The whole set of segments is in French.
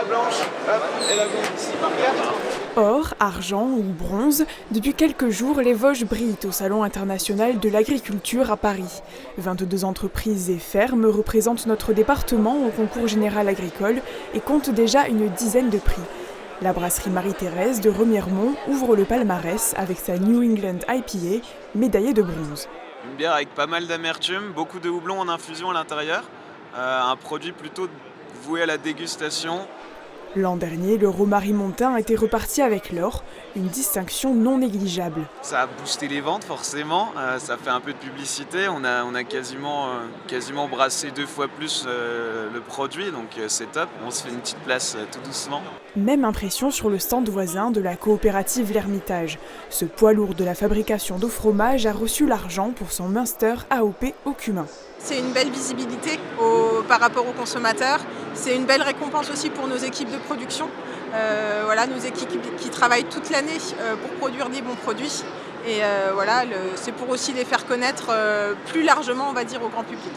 la blanche, hop, et la blonde ici, par 4. Or, argent ou bronze, depuis quelques jours, les Vosges brillent au Salon international de l'agriculture à Paris. 22 entreprises et fermes représentent notre département au concours général agricole et comptent déjà une dizaine de prix. La brasserie Marie-Thérèse de Remiremont ouvre le palmarès avec sa New England IPA, médaillée de bronze. Une bière avec pas mal d'amertume, beaucoup de houblon en infusion à l'intérieur, un produit plutôt voué à la dégustation. L'an dernier, le Romarimontain était reparti avec l'or, une distinction non négligeable. Ça a boosté les ventes forcément, ça fait un peu de publicité, on a quasiment brassé 2 fois plus le produit, donc c'est top, on se fait une petite place tout doucement. Même impression sur le stand voisin de la coopérative L'Hermitage. Ce poids lourd de la fabrication de fromage a reçu l'argent pour son Munster AOP au cumin. C'est une belle visibilité par rapport aux consommateurs. C'est une belle récompense aussi pour nos équipes de production. Nos équipes qui travaillent toute l'année pour produire des bons produits. Et c'est pour aussi les faire connaître plus largement, on va dire, au grand public.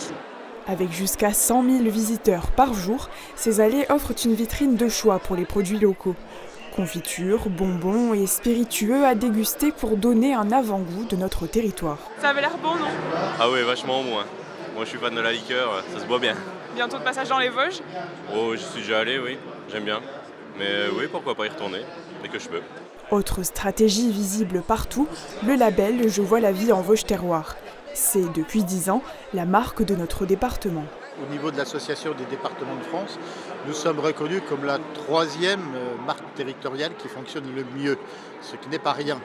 Avec jusqu'à 100 000 visiteurs par jour, ces allées offrent une vitrine de choix pour les produits locaux. Confitures, bonbons et spiritueux à déguster pour donner un avant-goût de notre territoire. Ça avait l'air bon, non? Ah oui, vachement bon. Moi je suis fan de la liqueur, ça se boit bien. Bientôt de passage dans les Vosges? Oh, j'y suis déjà allé, oui, j'aime bien. Mais oui, pourquoi pas y retourner, dès que je peux. Autre stratégie visible partout, le label Je vois la vie en Vosges Terroir. C'est, depuis 10 ans, la marque de notre département. Au niveau de l'Association des départements de France, nous sommes reconnus comme la 3e marque territoriale qui fonctionne le mieux, ce qui n'est pas rien.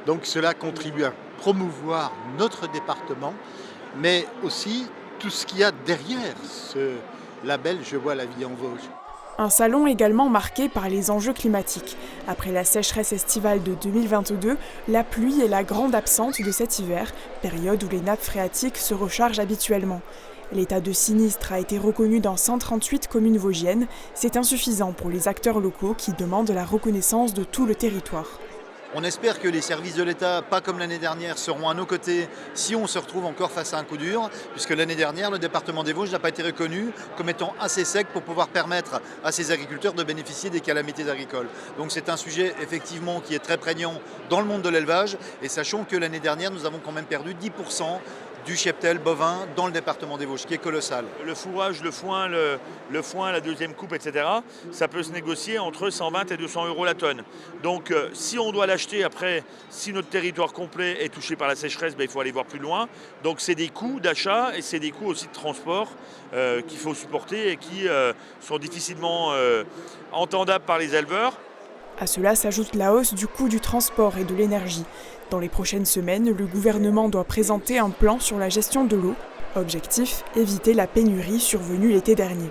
Donc cela contribue à promouvoir notre département, mais aussi tout ce qu'il y a derrière ce label Je vois la vie en Vosges. Un salon également marqué par les enjeux climatiques. Après la sécheresse estivale de 2022, la pluie est la grande absente de cet hiver, période où les nappes phréatiques se rechargent habituellement. L'état de sinistre a été reconnu dans 138 communes vosgiennes. C'est insuffisant pour les acteurs locaux qui demandent la reconnaissance de tout le territoire. On espère que les services de l'État, pas comme l'année dernière, seront à nos côtés si on se retrouve encore face à un coup dur, puisque l'année dernière, le département des Vosges n'a pas été reconnu comme étant assez sec pour pouvoir permettre à ces agriculteurs de bénéficier des calamités agricoles. Donc c'est un sujet effectivement qui est très prégnant dans le monde de l'élevage, et sachons que l'année dernière, nous avons quand même perdu 10% du cheptel bovin dans le département des Vosges, qui est colossal. Le fourrage, le foin, la deuxième coupe, etc., ça peut se négocier entre 120 et 200 € la tonne. Donc si on doit l'acheter après, si notre territoire complet est touché par la sécheresse, il faut aller voir plus loin. Donc c'est des coûts d'achat et c'est des coûts aussi de transport qu'il faut supporter et qui sont difficilement entendables par les éleveurs. À cela s'ajoute la hausse du coût du transport et de l'énergie. Dans les prochaines semaines, le gouvernement doit présenter un plan sur la gestion de l'eau. Objectif, éviter la pénurie survenue l'été dernier.